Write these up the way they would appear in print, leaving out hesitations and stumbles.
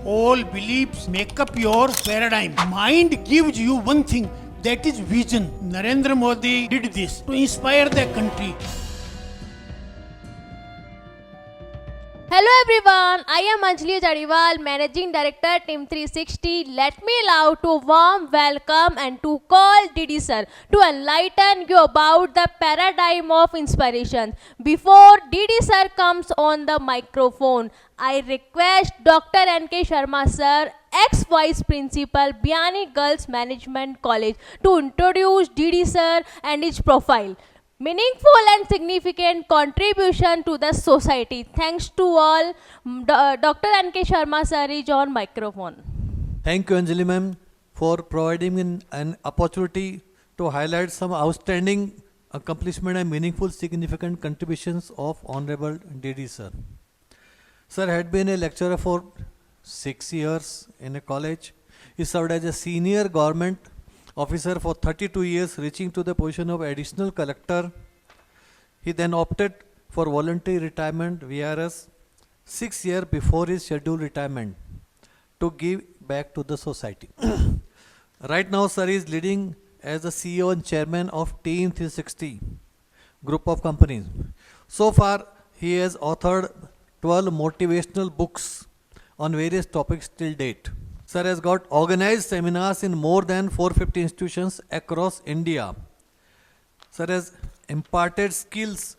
all beliefs make up your paradigm. Mind gives you one thing, that is vision. Narendra Modi did this to inspire the country. Hello everyone, I am Anjali Jariwal, Managing Director Team 360. Let me allow to warm welcome and to call Didi sir to enlighten you about the paradigm of inspiration. Before Didi sir comes on the microphone, I request Dr. N.K. Sharma sir, ex-Vice Principal, Biani Girls Management College, to introduce Didi sir and his profile. Meaningful and significant contribution to the society. Thanks to all. Dr. N.K. Sharma sir is on microphone. Thank you, Anjali ma'am, for providing an opportunity to highlight some outstanding accomplishment and meaningful significant contributions of Honorable Didi sir. Sir had been a lecturer for 6 years in a college. He served as a senior government officer for 32 years, reaching to the position of additional collector. He then opted for voluntary retirement, VRS, 6 years before his scheduled retirement, to give back to the society. Right now, sir is leading as the CEO and chairman of Team 360 group of companies. So far, he has authored 12 motivational books on various topics till date. Sir has got organized seminars in more than 450 institutions across India. Sir has imparted skills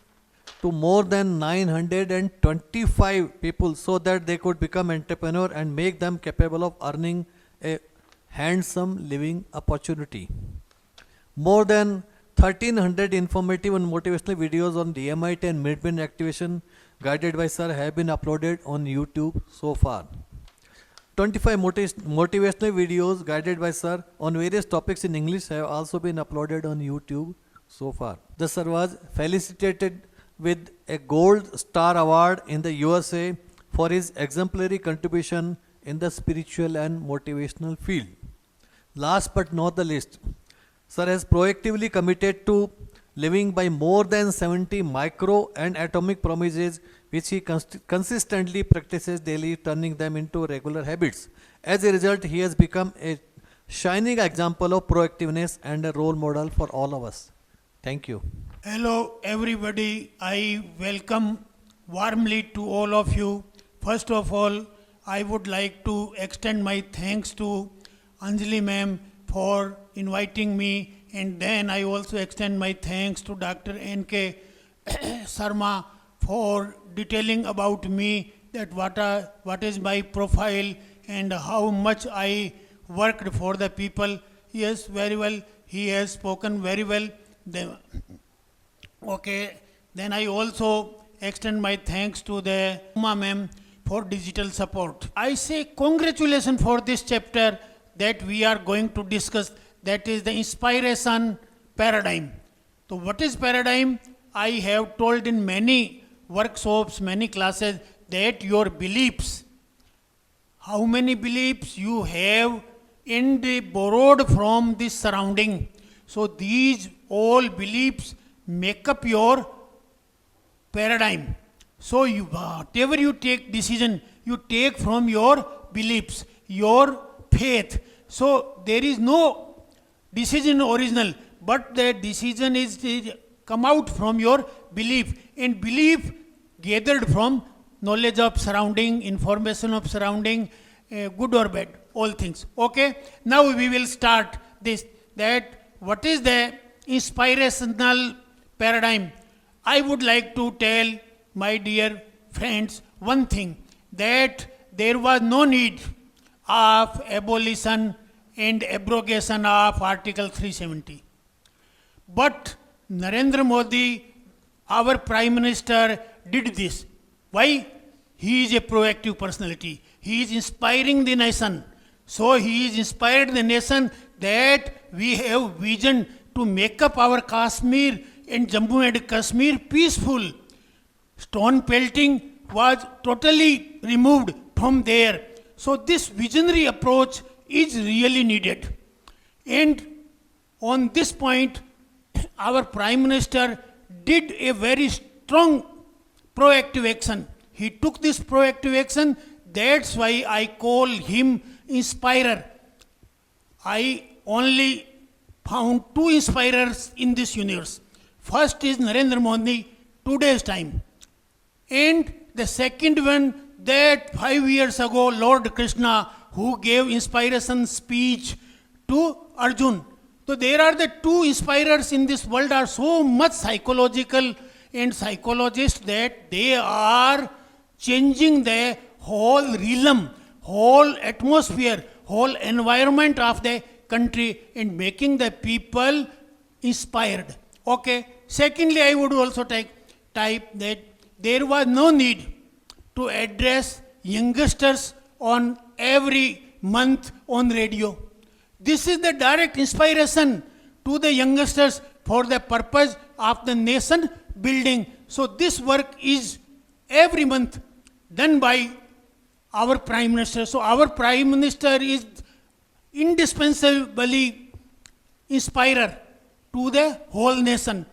to more than 925 people so that they could become entrepreneur and make them capable of earning a handsome living opportunity. More than 1300 informative and motivational videos on DMIT and mid-brain activation guided by sir have been uploaded on YouTube so far. 25 motivational videos guided by sir on various topics in English have also been uploaded on YouTube so far. The sir was felicitated with a Gold Star Award in the USA for his exemplary contribution in the spiritual and motivational field. Last but not the least, sir has proactively committed to living by more than 70 micro and atomic promises which he consistently practices daily, turning them into regular habits. As a result, he has become a shining example of proactiveness and a role model for all of us. Thank you. Hello everybody, I welcome warmly to all of you. First of all, I would like to extend my thanks to Anjali ma'am for inviting me, and then I also extend my thanks to Dr. N.K. Sharma for detailing about me, that what is my profile and how much I worked for the people. Yes, very well, he has spoken very well. Then I also extend my thanks to the Uma ma'am for digital support. I say congratulations for this chapter that we are going to discuss, that is the inspiration paradigm. So what is paradigm? I have told in many workshops, many classes, that your beliefs, how many beliefs you have and borrowed from this surrounding. So these all beliefs make up your paradigm. So whatever you take decision, you take from your beliefs, your faith. So there is no decision original, but the decision is come out from your belief, and belief gathered from knowledge of surrounding, information of surrounding, good or bad, all things. Okay, now we will start this, that what is the inspirational paradigm. I would like to tell my dear friends one thing, that there was no need of abolition and abrogation of Article 370. But Narendra Modi, our Prime Minister, did this. Why? He is a proactive personality. He is inspiring the nation. So he is inspired the nation that we have vision to make up our Kashmir and Jammu and Kashmir peaceful. Stone pelting was totally removed from there. So this visionary approach is really needed. And on this point, our Prime Minister did a very strong proactive action. He took this proactive action that's why I call him inspirer. I only found two inspirers in this universe. First is Narendra Modi, today's time. And the second one, that 5 years ago, Lord Krishna, who gave inspiration speech to Arjun. So there are the two inspirers in this world are so much psychological and psychologists that they are changing the whole realm, whole atmosphere, whole environment of the country and making the people inspired. Okay. Secondly, I would also type that there was no need to address youngsters on every month on radio. This is the direct inspiration to the youngsters for the purpose of the nation building. So this work is every month done by our Prime Minister. So our Prime Minister is indispensably inspirer to the whole nation.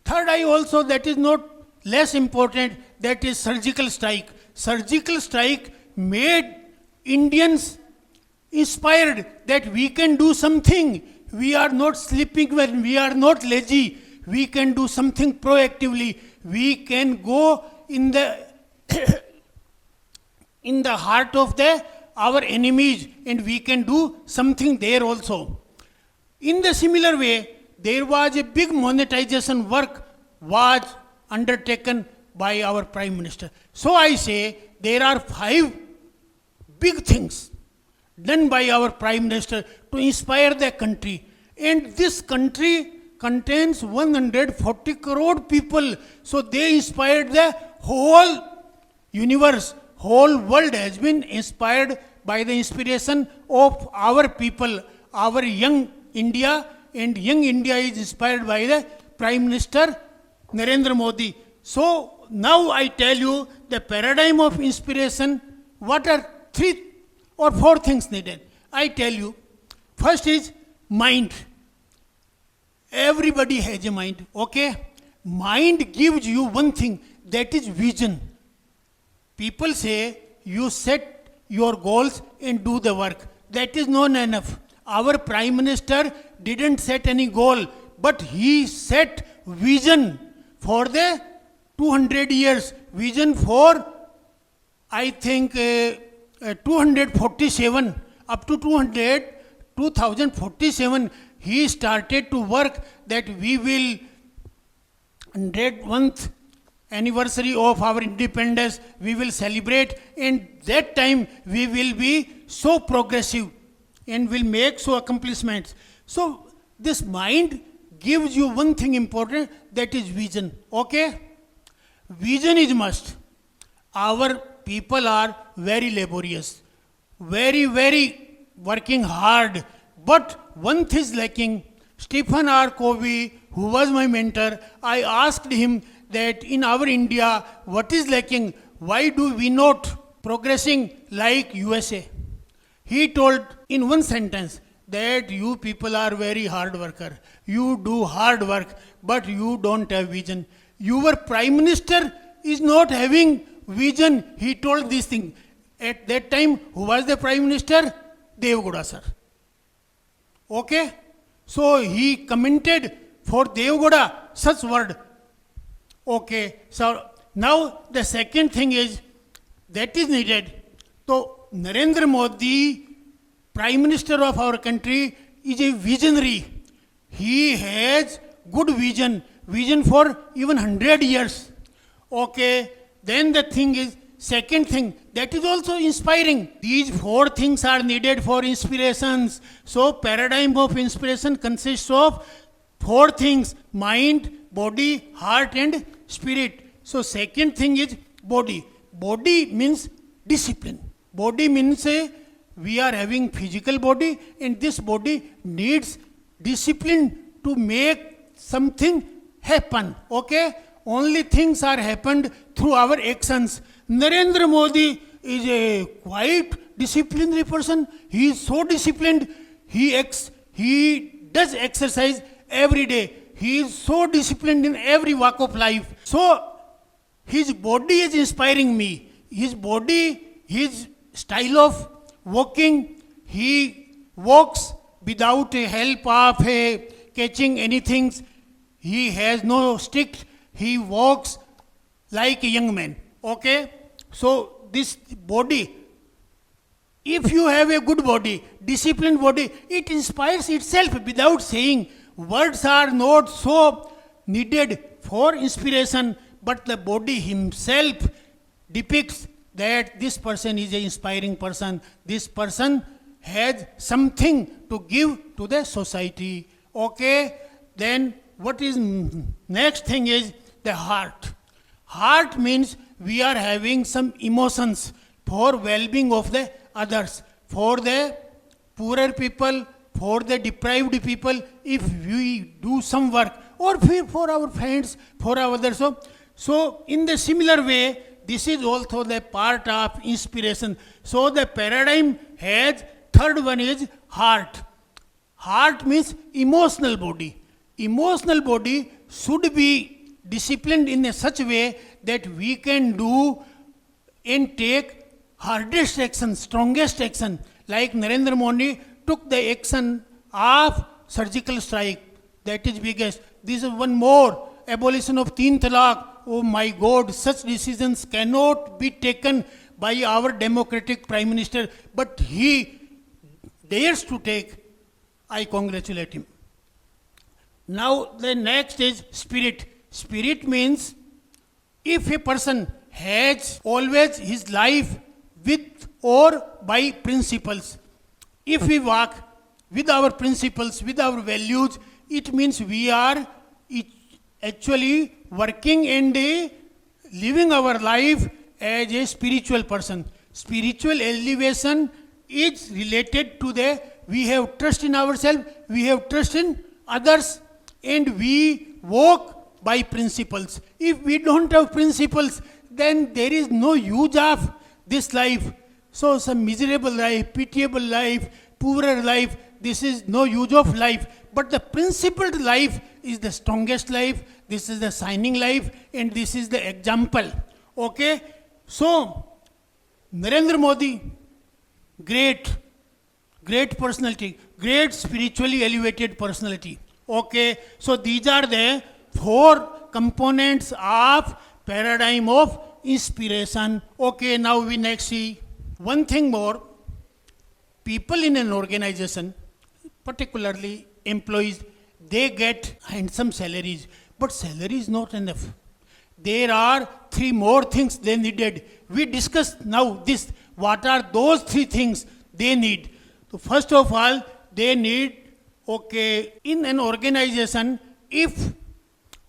Third, I also, that is not less important, that is surgical strike. Surgical strike made Indians inspired that we can do something. We are not sleeping when we are not lazy. We can do something proactively. We can go in the in the heart of our enemies and we can do something there also. In the similar way, there was a big monetization work was undertaken by our Prime Minister. So I say there are 5 big things done by our Prime Minister to inspire the country. And this country contains 140 crore people. So they inspired the whole universe. Whole world has been inspired by the inspiration of our people, our young India, and young India is inspired by the Prime Minister Narendra Modi. So now I tell you the paradigm of inspiration, what are 3 or 4 things needed. I tell you, first is mind. Everybody has a mind, okay? Mind gives you one thing, that is vision. People say you set your goals and do the work. That is not enough. Our Prime Minister didn't set any goal, but he set vision for the 200 years. Vision for, I think, 247, up to 2047, he started to work that we will 101th anniversary of our independence, we will celebrate, and that time we will be so progressive and will make so accomplishments. So this mind gives you one thing important, that is vision. Okay? Vision is must. Our people are very laborious, very, very working hard. But one thing is lacking. Stephen R. Covey, who was my mentor, I asked him that in our India, what is lacking? Why do we not progressing like USA? He told in one sentence that you people are very hard worker. You do hard work, but you don't have vision. Your Prime Minister is not having vision. He told this thing. At that time, who was the Prime Minister? Deve Gowda sir. Okay? So he commented for Deve Gowda such word. Okay, so now the second thing is that is needed. So Narendra Modi, Prime Minister of our country, is a visionary. He has good vision for even 100 years. Okay, then the thing is, second thing, that is also inspiring. These 4 things are needed for inspirations. So paradigm of inspiration consists of 4 things: mind, body, heart and spirit. So second thing is body. Body means discipline. Body means we are having physical body and this body needs discipline to make something happen. Okay? Only things are happened through our actions. Narendra Modi is a quite disciplined person. He is so disciplined. He does exercise every day. He is so disciplined in every walk of life. So his body is inspiring me. His body, his style of walking, he walks without a help of catching anything. He has no stick. He walks like a young man. Okay? So this body, if you have a good body, disciplined body, it inspires itself without saying. Words are not so needed for inspiration, but the body himself depicts that this person is an inspiring person. This person has something to give to the society. Okay? Then what is next thing is the heart. Heart means we are having some emotions for well-being of the others, for the poorer people, for the deprived people. If we do some work, or for our friends, for our others, so in the similar way, this is also the part of inspiration. So the paradigm has, third one is heart. Heart means emotional body. Emotional body should be disciplined in a such way that we can do and take hardest action, strongest action. Like Narendra Modi took the action of surgical strike. That is biggest. This is one more. Abolition of Teen Talaq. Oh my God, such decisions cannot be taken by our democratic Prime Minister. But he dares to take. I congratulate him. Now the next is spirit. Spirit means if a person has always his life with or by principles. If we walk with our principles, with our values, it means we are actually working and living our life as a spiritual person. Spiritual elevation is related to the we have trust in ourselves, we have trust in others, and we walk by principles. If we don't have principles, then there is no use of this life. So some miserable life, pitiable life, poorer life, this is no use of life. But the principled life is the strongest life, this is the shining life, and this is the example. Okay? So, Narendra Modi, great personality, great spiritually elevated personality. Okay? So these are the four components of paradigm of inspiration. Okay, now we next see one thing more. People in an organization, particularly employees, they get handsome salaries, but salary is not enough. There are three more things they needed. We discussed now this. What are those three things they need? So first of all, they need, okay, in an organization, if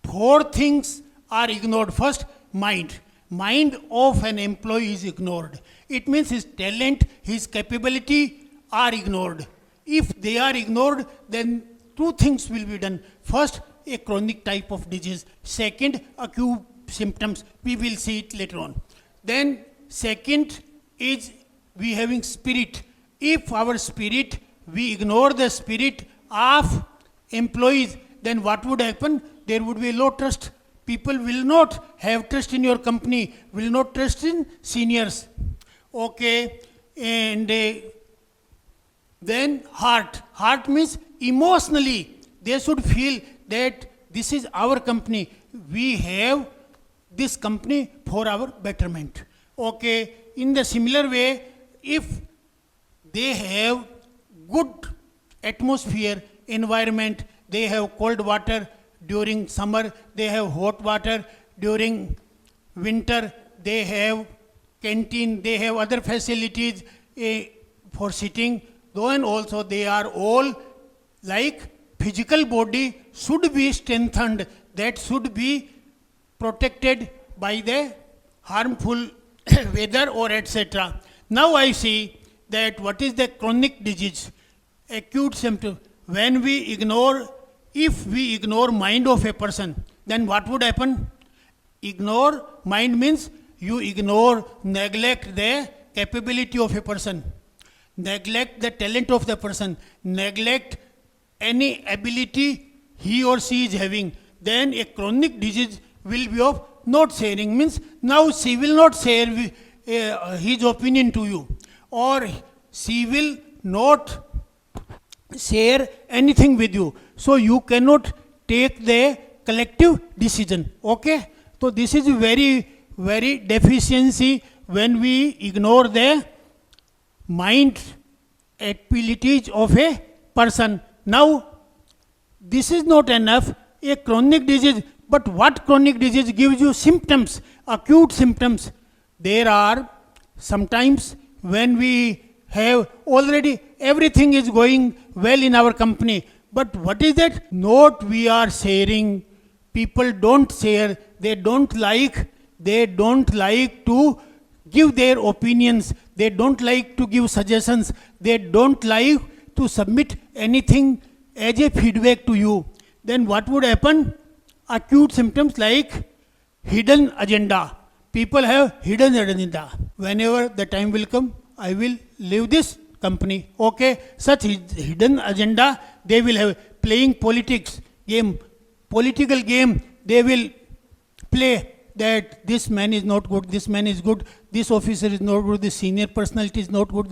four things are ignored. First, mind. Mind of an employee is ignored. It means his talent, his capability are ignored. If they are ignored, then two things will be done. First, a chronic type of disease. Second, acute symptoms. We will see it later on. Then, second is we having spirit. If our spirit, we ignore the spirit of employees, then what would happen? There would be low trust. People will not have trust in your company, will not trust in seniors. Okay, and then heart. Heart means emotionally, they should feel that this is our company. We have this company for our betterment. Okay, in the similar way, if they have good atmosphere, environment, they have cold water during summer, they have hot water during winter, they have canteen, they have other facilities for sitting, though and also they are all like physical body should be strengthened, that should be protected by the harmful weather or etc. Now I see that what is the chronic disease, acute symptom. When we ignore, if we ignore mind of a person, then what would happen? Ignore mind means you ignore, neglect the capability of a person, neglect the talent of the person, neglect any ability he or she is having, then a chronic disease will be of not sharing, means now she will not share his opinion to you. or she will not share anything with you. So you cannot take the collective decision. Okay? So this is very, very deficiency when we ignore the mind abilities of a person. Now, this is not enough. A chronic disease, but what chronic disease gives you symptoms, acute symptoms? There are sometimes when we have already everything is going well in our company, but what is that? Not we are sharing. People don't share. They don't like to give their opinions. They don't like to give suggestions. They don't like to submit anything as a feedback to you. Then what would happen? Acute symptoms like hidden agenda. People have hidden agenda. Whenever the time will come, I will leave this company. Okay? Such hidden agenda, they will have playing political game, they will play that this man is not good, this man is good, this officer is not good, this senior personality is not good.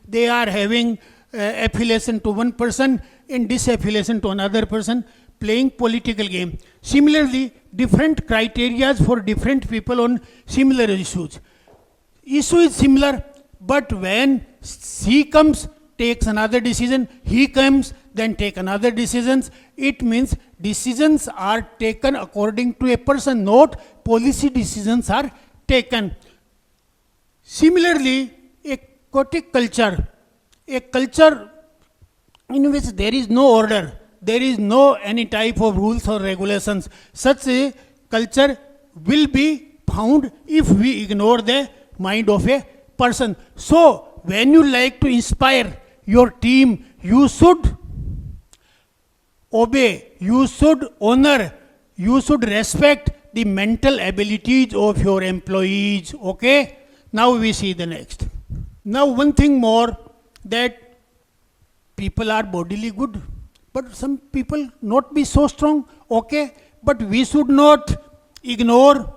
They are having affiliation to one person and disaffiliation to another person, playing political game. Similarly, different criteria for different people on similar issues. Issue is similar, but when she comes, takes another decision, he comes, then take another decisions. It means decisions are taken according to a person, not policy decisions are taken. Similarly, a chaotic culture, a culture in which there is no order, there is no any type of rules or regulations. Such a culture will be found if we ignore the mind of a person. So, when you like to inspire your team, you should obey, you should honor, you should respect the mental abilities of your employees. Okay? Now we see the next. Now one thing more, that people are bodily good, but some people not be so strong. Okay? But we should not ignore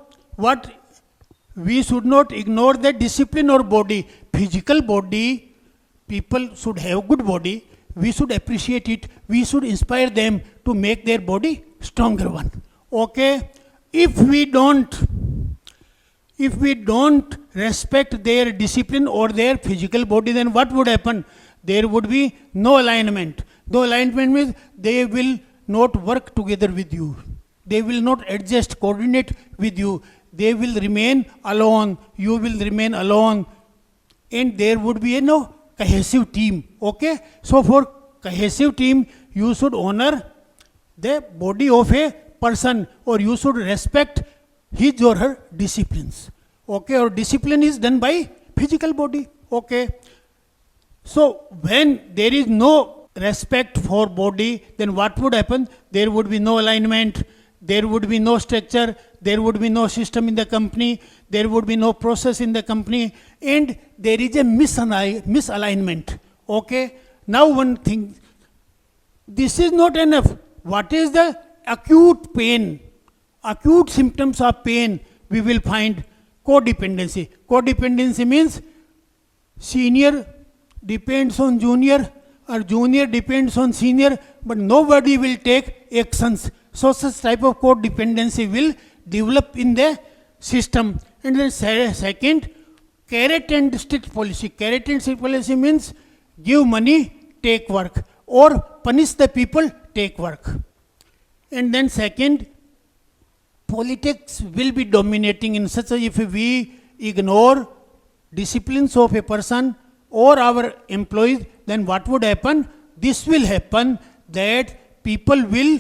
the discipline or body. Physical body, people should have good body. We should appreciate it. We should inspire them to make their body stronger one. Okay? If we don't respect their discipline or their physical body, then what would happen? There would be no alignment. No alignment means they will not work together with you. They will not adjust, coordinate with you. They will remain alone. You will remain alone. And there would be no cohesive team. Okay? So for cohesive team, you should honor the body of a person, or you should respect his or her disciplines. Okay? Or discipline is done by physical body. Okay? So when there is no respect for body, then what would happen? There would be no alignment, there would be no structure, there would be no system in the company, there would be no process in the company, and there is a misalignment. Okay? Now one thing, this is not enough. What is the acute pain? Acute symptoms of pain, we will find codependency. Codependency means senior depends on junior, or junior depends on senior, but nobody will take actions. So such type of codependency will develop in the system. And then second, carrot and stick policy. Carrot and stick policy means give money, take work, or punish the people, take work. And then second, politics will be dominating in such a, if we ignore disciplines of a person or our employees, then what would happen? This will happen that people will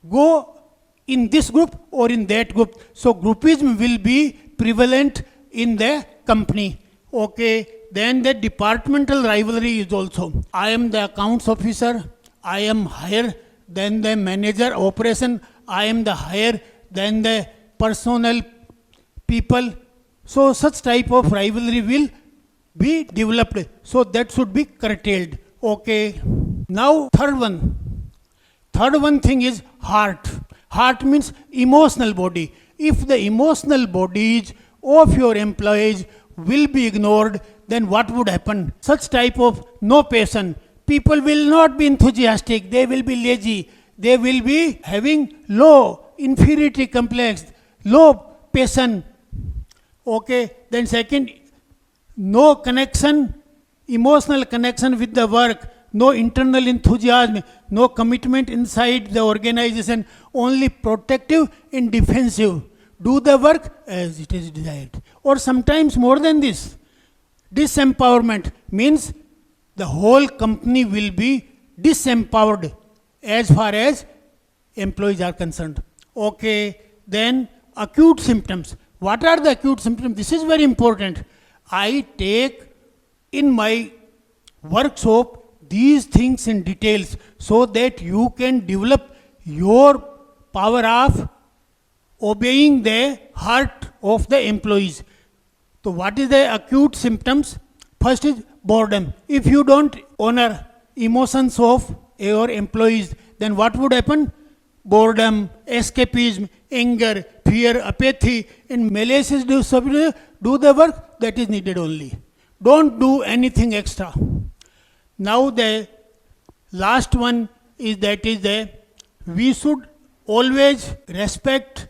go in this group or in that group. So groupism will be prevalent in the company. Okay. Then the departmental rivalry is also. I am the accounts officer. I am higher than the manager operation. I am the higher than the personnel people. So such type of rivalry will be developed. So that should be curtailed. Okay. Now third one thing is heart. Heart means emotional body. If the emotional bodies of your employees will be ignored, then what would happen? Such type of no passion. People will not be enthusiastic, they will be lazy, they will be having low inferiority complex, low passion. Okay, then second, no connection, emotional connection with the work, no internal enthusiasm, no commitment inside the organization, only protective and defensive. Do the work as it is desired. Or sometimes more than this. Disempowerment means the whole company will be disempowered as far as employees are concerned. Okay, then acute symptoms. What are the acute symptoms? This is very important. I take in my workshop these things in details so that you can develop your power of obeying the heart of the employees. So what is the acute symptoms? First is boredom. If you don't honor emotions of your employees, then what would happen? Boredom, escapism, anger, fear, apathy, and malicious do the work that is needed only. Don't do anything extra. Now the last one is we should always respect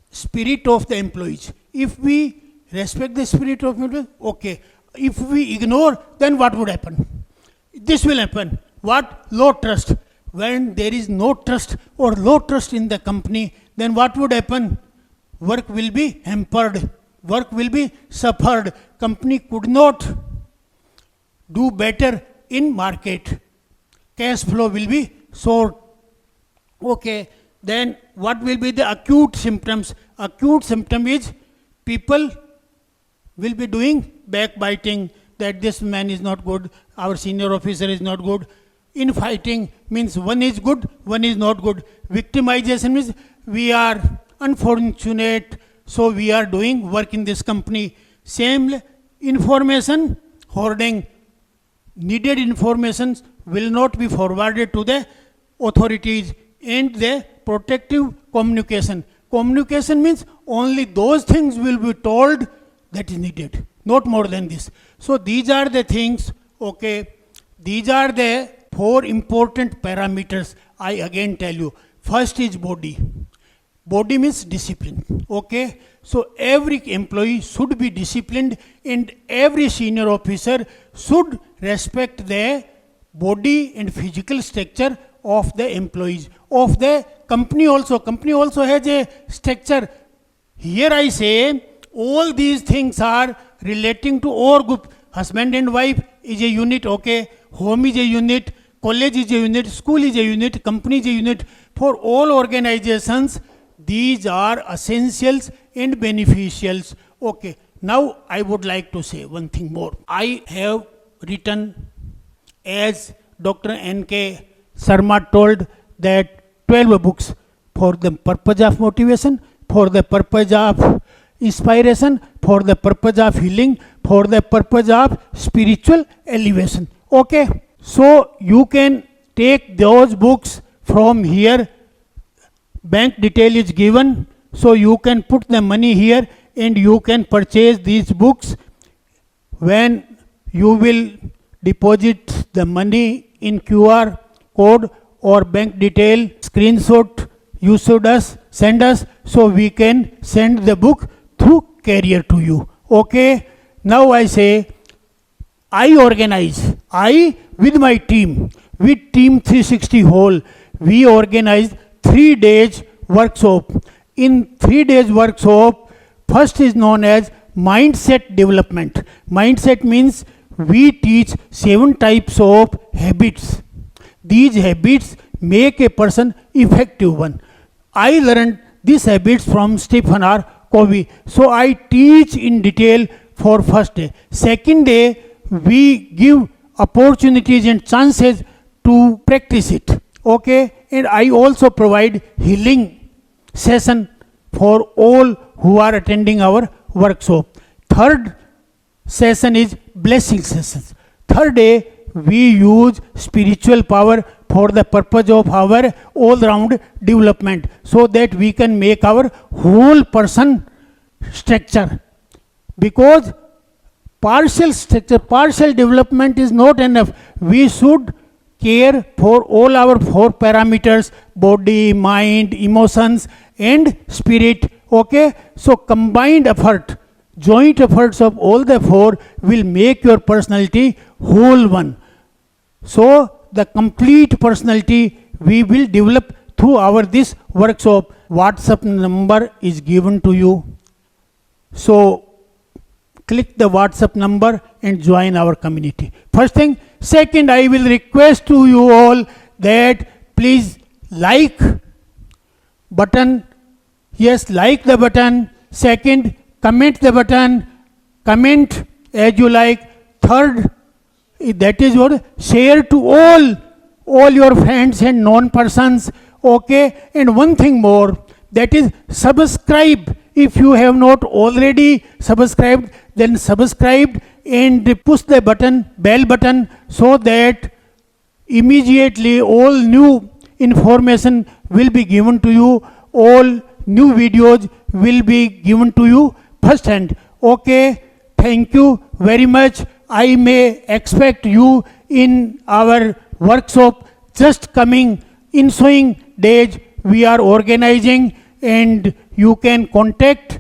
spirit of the employees. If we respect the spirit of employees, okay. If we ignore, then what would happen? This will happen. What? Low trust. When there is no trust or low trust in the company, then what would happen? Work will be hampered. Work will be suffered. Company could not do better in market. Cash flow will be short. Okay, then what will be the acute symptoms? Acute symptom is people will be doing backbiting, that this man is not good, our senior officer is not good. Infighting means one is good, one is not good. Victimization means we are unfortunate, so we are doing work in this company. Same information hoarding. Needed information will not be forwarded to the authorities. And the protective communication. Communication means only those things will be told that is needed, not more than this. So these are the things, okay. These are the 4 important parameters. I again tell you. First is body. Body means discipline, okay. So every employee should be disciplined and every senior officer should respect the body and physical structure of the employees, of the company also. Company also has a structure. Here I say all these things are relating to our group. Husband and wife is a unit, okay. Home is a unit, college is a unit, school is a unit, company is a unit. For all organizations, these are essentials and beneficials. Okay, now I would like to say one thing more. I have written, as Dr. N.K. Sharma told, that 12 books for the purpose of motivation, for the purpose of inspiration, for the purpose of healing, for the purpose of spiritual elevation. Okay, so you can take those books from here. Bank detail is given, so you can put the money here and you can purchase these books. When you will deposit the money in QR code or bank detail screenshot, you should send us, so we can send the book through carrier to you. Okay, now I say, I organize, I with my team, with Team 360 whole, we organize 3 days workshop. In 3 days workshop, first is known as mindset development. Mindset means we teach 7 types of habits. These habits make a person effective one. I learned these habits from Stephen R. Covey. So I teach in detail for first day. Second day, we give opportunities and chances to practice it. Okay, and I also provide healing session for all who are attending our workshop. Third session is blessing sessions. Third day, we use spiritual power for the purpose of our all-round development, so that we can make our whole person structure. Because partial structure, partial development is not enough. We should care for all our four parameters: body, mind, emotions, and spirit. Okay? So combined effort, joint efforts of all the four will make your personality whole one. So the complete personality we will develop through our this workshop. WhatsApp number is given to you. So click the WhatsApp number and join our community. First thing. Second, I will request to you all that please like button. Yes, like the button. Second, comment the button. Comment as you like. Third, that is what, share to all your friends and known persons. Okay, and one thing more, that is subscribe. If you have not already subscribed, then subscribe and push the button, bell button, so that immediately all new information will be given to you, all new videos will be given to you first hand. Okay, thank you very much. I may expect you in our workshop just coming ensuing days. We are organizing and you can contact.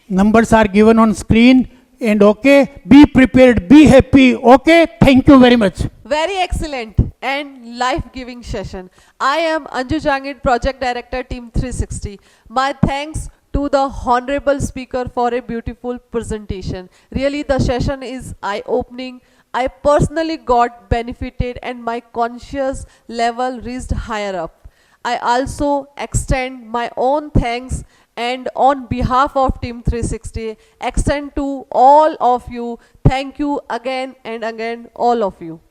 Numbers are given on screen. And okay, be prepared, be happy. Okay, thank you very much. Very excellent and life-giving session. I am Anju Jangid, Project Director, Team 360. My thanks to the Honorable Speaker for a beautiful presentation. Really, the session is eye-opening. I personally got benefited and my conscious level reached higher up. I also extend my own thanks and on behalf of Team 360, extend to all of you, thank you again and again, all of you.